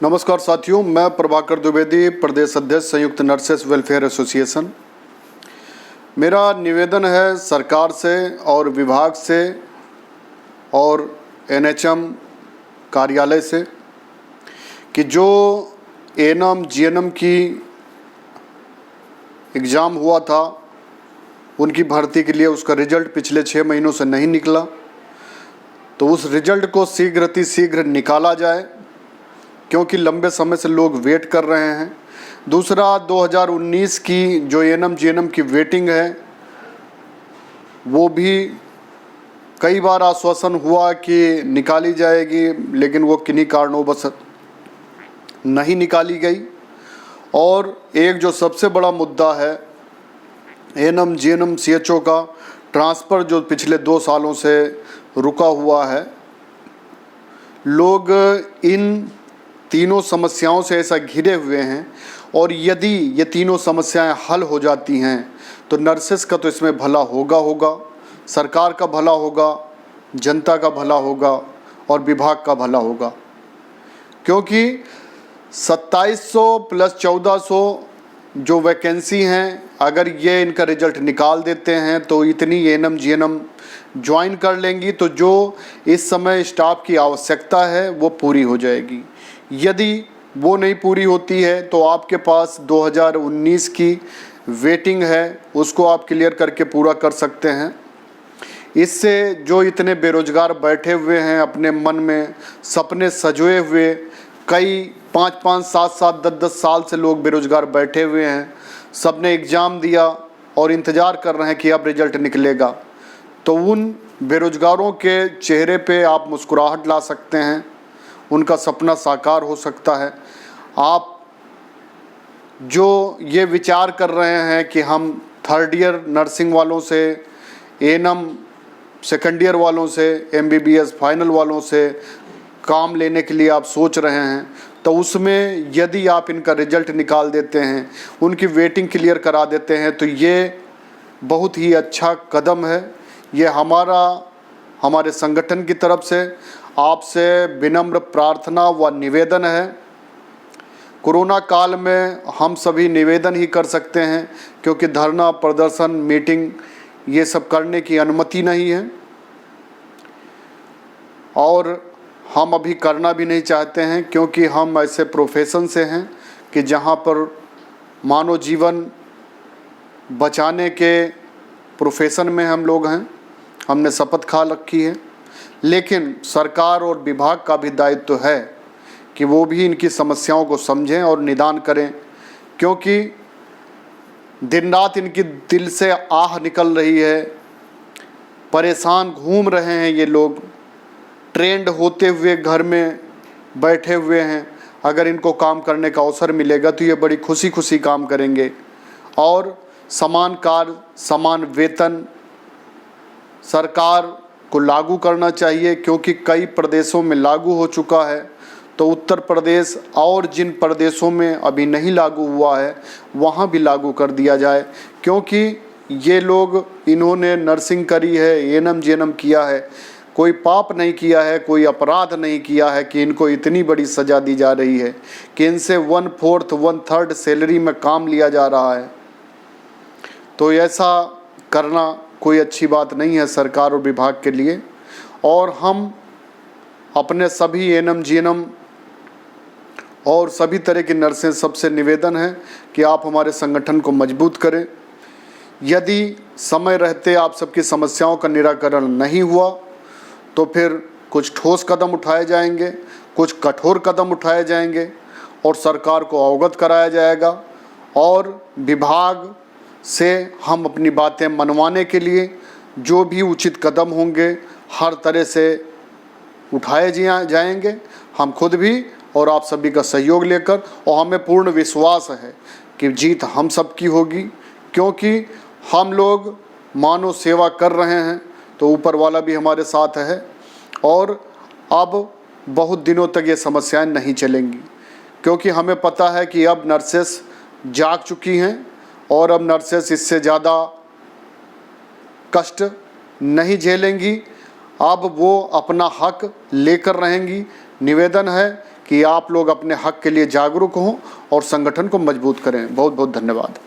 नमस्कार साथियों, मैं प्रभाकर द्विवेदी, प्रदेश अध्यक्ष संयुक्त नर्सेस वेलफेयर एसोसिएशन। मेरा निवेदन है सरकार से और विभाग से और एनएचएम कार्यालय से कि जो एएनएम जीएनएम की एग्ज़ाम हुआ था उनकी भर्ती के लिए उसका रिजल्ट पिछले 6 महीनों से नहीं निकला, तो उस रिजल्ट को शीघ्र निकाला जाए, क्योंकि लंबे समय से लोग वेट कर रहे हैं। दूसरा, 2019 की जो एएनएम जीएनएम की वेटिंग है वो भी कई बार आश्वासन हुआ कि निकाली जाएगी, लेकिन वो किन्हीं कारणोंवश नहीं निकाली गई। और एक जो सबसे बड़ा मुद्दा है एएनएम जीएनएम सीएचओ का ट्रांसफ़र, जो पिछले 2 सालों से रुका हुआ है। लोग इन तीनों समस्याओं से ऐसा घिरे हुए हैं, और यदि ये तीनों समस्याएं हल हो जाती हैं तो नर्सेस का तो इसमें भला होगा, सरकार का भला होगा, जनता का भला होगा और विभाग का भला होगा। क्योंकि 2700 प्लस 1400 जो वैकेंसी हैं, अगर ये इनका रिजल्ट निकाल देते हैं तो इतनी एएनएम जीएनएम ज्वाइन कर लेंगी, तो जो इस समय स्टाफ की आवश्यकता है वो पूरी हो जाएगी। यदि वो नहीं पूरी होती है तो आपके पास 2019 की वेटिंग है, उसको आप क्लियर करके पूरा कर सकते हैं। इससे जो इतने बेरोजगार बैठे हुए हैं, अपने मन में सपने सजोए हुए, कई 5-5, 7-7, 10-10 साल से लोग बेरोजगार बैठे हुए हैं, सब ने एग्ज़ाम दिया और इंतज़ार कर रहे हैं कि अब रिजल्ट निकलेगा, तो उन बेरोजगारों के चेहरे पे आप मुस्कुराहट ला सकते हैं, उनका सपना साकार हो सकता है। आप जो ये विचार कर रहे हैं कि हम 3rd ईयर नर्सिंग वालों से, एएनएम सेकेंड ईयर वालों से, एमबीबीएस फाइनल वालों से काम लेने के लिए आप सोच रहे हैं, तो उसमें यदि आप इनका रिजल्ट निकाल देते हैं, उनकी वेटिंग क्लियर करा देते हैं, तो ये बहुत ही अच्छा कदम है। ये हमारे संगठन की तरफ से आपसे विनम्र प्रार्थना व निवेदन है। कोरोना काल में हम सभी निवेदन ही कर सकते हैं, क्योंकि धरना प्रदर्शन मीटिंग ये सब करने की अनुमति नहीं है, और हम अभी करना भी नहीं चाहते हैं, क्योंकि हम ऐसे प्रोफेशन से हैं कि जहां पर मानव जीवन बचाने के प्रोफेशन में हम लोग हैं, हमने शपथ खा रखी है। लेकिन सरकार और विभाग का भी दायित्व है कि वो भी इनकी समस्याओं को समझें और निदान करें, क्योंकि दिन रात इनकी दिल से आह निकल रही है, परेशान घूम रहे हैं ये लोग, ट्रेंड होते हुए घर में बैठे हुए हैं। अगर इनको काम करने का अवसर मिलेगा तो ये बड़ी खुशी काम करेंगे। और समान कार्य समान वेतन सरकार को लागू करना चाहिए, क्योंकि कई प्रदेशों में लागू हो चुका है, तो उत्तर प्रदेश और जिन प्रदेशों में अभी नहीं लागू हुआ है वहाँ भी लागू कर दिया जाए। क्योंकि ये लोग, इन्होंने नर्सिंग करी है, एएनएम जीएनएम किया है, कोई पाप नहीं किया है, कोई अपराध नहीं किया है कि इनको इतनी बड़ी सज़ा दी जा रही है कि इनसे 1/4 1/3 सैलरी में काम लिया जा रहा है। तो ऐसा करना कोई अच्छी बात नहीं है सरकार और विभाग के लिए। और हम अपने सभी एएनएम जीएनएम और सभी तरह की नर्सें सबसे निवेदन है कि आप हमारे संगठन को मजबूत करें। यदि समय रहते आप सबकी समस्याओं का निराकरण नहीं हुआ तो फिर कुछ ठोस कदम उठाए जाएंगे, कुछ कठोर कदम उठाए जाएंगे और सरकार को अवगत कराया जाएगा, और विभाग से हम अपनी बातें मनवाने के लिए जो भी उचित कदम होंगे हर तरह से उठाए जाएंगे, हम खुद भी और आप सभी का सहयोग लेकर। और हमें पूर्ण विश्वास है कि जीत हम सब की होगी, क्योंकि हम लोग मानव सेवा कर रहे हैं तो ऊपर वाला भी हमारे साथ है। और अब बहुत दिनों तक ये समस्याएं नहीं चलेंगी, क्योंकि हमें पता है कि अब नर्सेस जाग चुकी हैं और अब नर्सेस इससे ज़्यादा कष्ट नहीं झेलेंगी, अब वो अपना हक लेकर रहेंगी। निवेदन है कि आप लोग अपने हक के लिए जागरूक हों और संगठन को मजबूत करें। बहुत बहुत धन्यवाद।